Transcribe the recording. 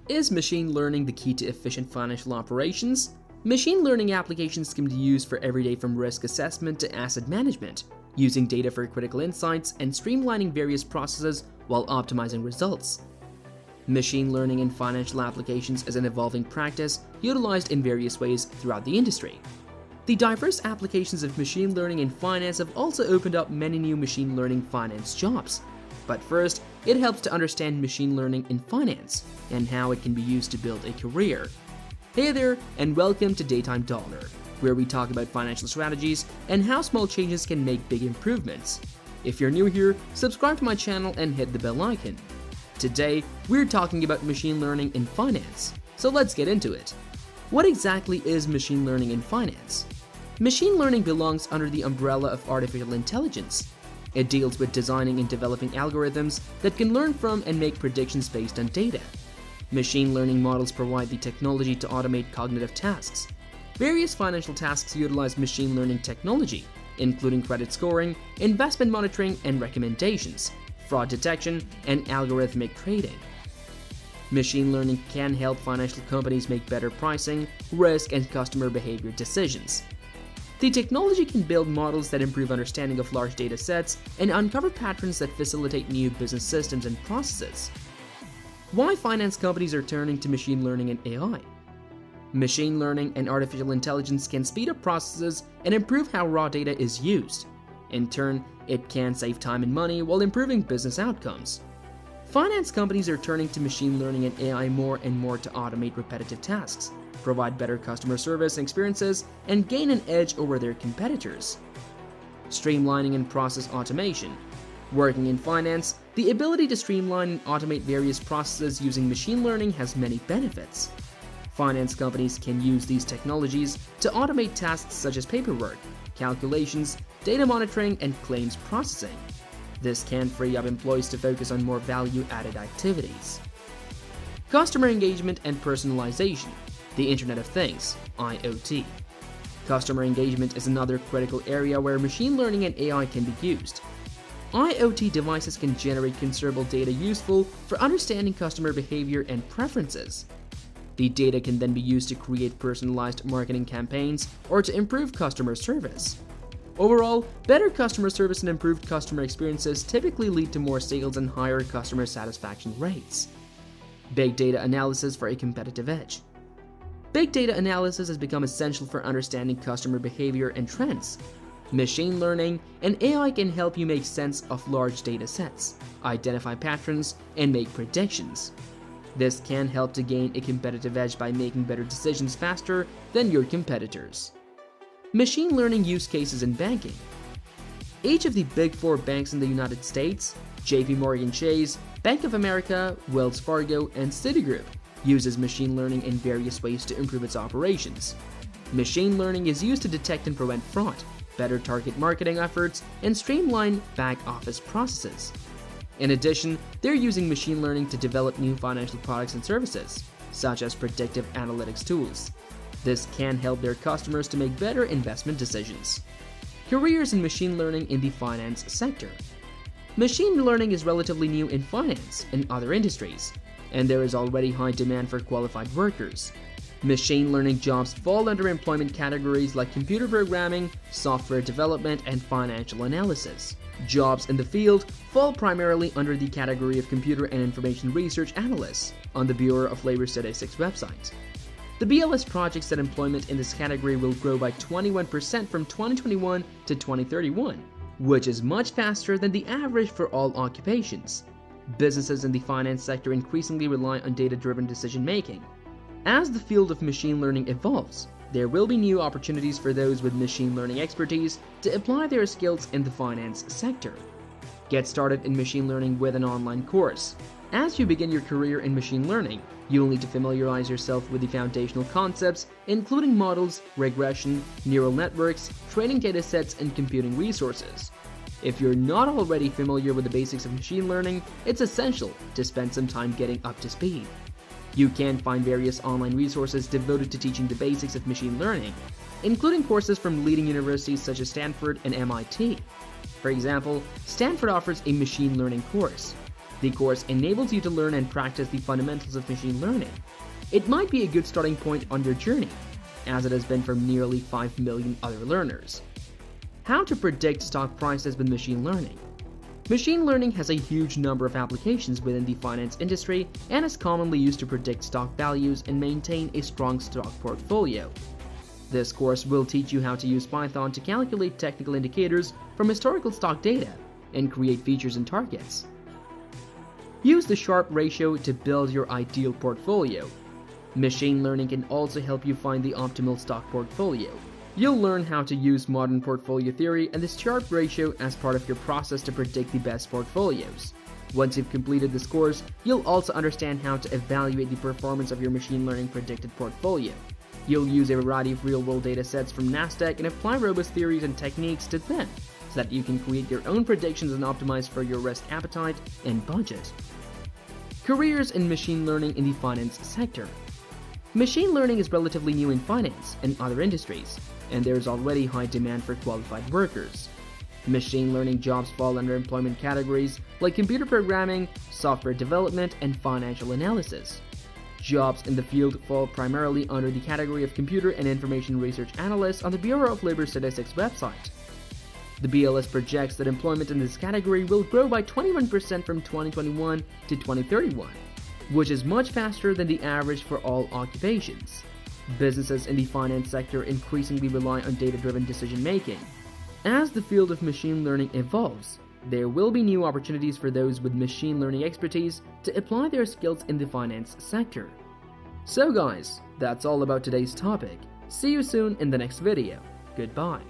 Is machine learning the key to efficient financial operations? Machine learning applications can be used for everyday from risk assessment to asset management, using data for critical insights and streamlining various processes while optimizing results. Machine learning in financial applications is an evolving practice utilized in various ways throughout the industry. The diverse applications of machine learning in finance have also opened up many new machine learning finance jobs. But first, it helps to understand machine learning in finance and how it can be used to build a career. Hey there, and welcome to Daytime Dollar, where we talk about financial strategies and how small changes can make big improvements. If you're new here, subscribe to my channel and hit the bell icon. Today, we're talking about machine learning in finance, so let's get into it. What exactly is machine learning in finance? Machine learning belongs under the umbrella of artificial intelligence. It deals with designing and developing algorithms that can learn from and make predictions based on data. Machine learning models provide the technology to automate cognitive tasks. Various financial tasks utilize machine learning technology, including credit scoring, investment monitoring and recommendations, fraud detection, and algorithmic trading. Machine learning can help financial companies make better pricing, risk, and customer behavior decisions. The technology can build models that improve understanding of large data sets and uncover patterns that facilitate new business systems and processes. Why finance companies are turning to machine learning and AI? Machine learning and artificial intelligence can speed up processes and improve how raw data is used. In turn, it can save time and money while improving business outcomes. Finance companies are turning to machine learning and AI more and more to automate repetitive tasks, provide better customer service experiences, and gain an edge over their competitors. Streamlining and process automation. Working in finance, the ability to streamline and automate various processes using machine learning has many benefits. Finance companies can use these technologies to automate tasks such as paperwork, calculations, data monitoring, and claims processing. This can free up employees to focus on more value-added activities. Customer engagement and personalization. The Internet of Things, IoT. Customer engagement is another critical area where machine learning and AI can be used. IoT devices can generate considerable data useful for understanding customer behavior and preferences. The data can then be used to create personalized marketing campaigns or to improve customer service. Overall, better customer service and improved customer experiences typically lead to more sales and higher customer satisfaction rates. Big data analysis for a competitive edge. Big data analysis has become essential for understanding customer behavior and trends. Machine learning and AI can help you make sense of large data sets, identify patterns, and make predictions. This can help to gain a competitive edge by making better decisions faster than your competitors. Machine learning use cases in banking. Each of the big four banks in the United States, JP Morgan Chase, Bank of America, Wells Fargo, and Citigroup, uses machine learning in various ways to improve its operations. Machine learning is used to detect and prevent fraud, better target marketing efforts, and streamline back-office processes. In addition, they're using machine learning to develop new financial products and services, such as predictive analytics tools. This can help their customers to make better investment decisions. Careers in machine learning in the finance sector. Machine learning is relatively new in finance and other industries, and there is already high demand for qualified workers. Machine learning jobs fall under employment categories like computer programming, software development, and financial analysis. Jobs in the field fall primarily under the category of computer and information research analysts on the Bureau of Labor Statistics website. The BLS projects that employment in this category will grow by 21% from 2021 to 2031, which is much faster than the average for all occupations. Businesses in the finance sector increasingly rely on data-driven decision-making. As the field of machine learning evolves, there will be new opportunities for those with machine learning expertise to apply their skills in the finance sector. Get started in machine learning with an online course. As you begin your career in machine learning, you'll need to familiarize yourself with the foundational concepts, including models, regression, neural networks, training datasets, and computing resources. If you're not already familiar with the basics of machine learning, it's essential to spend some time getting up to speed. You can find various online resources devoted to teaching the basics of machine learning, including courses from leading universities such as Stanford and MIT. For example, Stanford offers a machine learning course. The course enables you to learn and practice the fundamentals of machine learning. It might be a good starting point on your journey, as it has been for nearly 5 million other learners. How to predict stock prices with machine learning. Machine learning has a huge number of applications within the finance industry and is commonly used to predict stock values and maintain a strong stock portfolio. This course will teach you how to use Python to calculate technical indicators from historical stock data and create features and targets. Use the Sharpe ratio to build your ideal portfolio. Machine learning can also help you find the optimal stock portfolio. You'll learn how to use modern portfolio theory and the Sharpe ratio as part of your process to predict the best portfolios. Once you've completed this course, you'll also understand how to evaluate the performance of your machine learning predicted portfolio. You'll use a variety of real-world data sets from Nasdaq and apply robust theories and techniques to them, so that you can create your own predictions and optimize for your risk appetite and budget. Careers in machine learning in the finance sector. Machine learning is relatively new in finance and other industries, and there is already high demand for qualified workers. Machine learning jobs fall under employment categories like computer programming, software development, and financial analysis. Jobs in the field fall primarily under the category of computer and information research analyst on the Bureau of Labor Statistics website. The BLS projects that employment in this category will grow by 21% from 2021 to 2031, which is much faster than the average for all occupations. Businesses in the finance sector increasingly rely on data-driven decision-making. As the field of machine learning evolves, there will be new opportunities for those with machine learning expertise to apply their skills in the finance sector. So guys, that's all about today's topic. See you soon in the next video. Goodbye.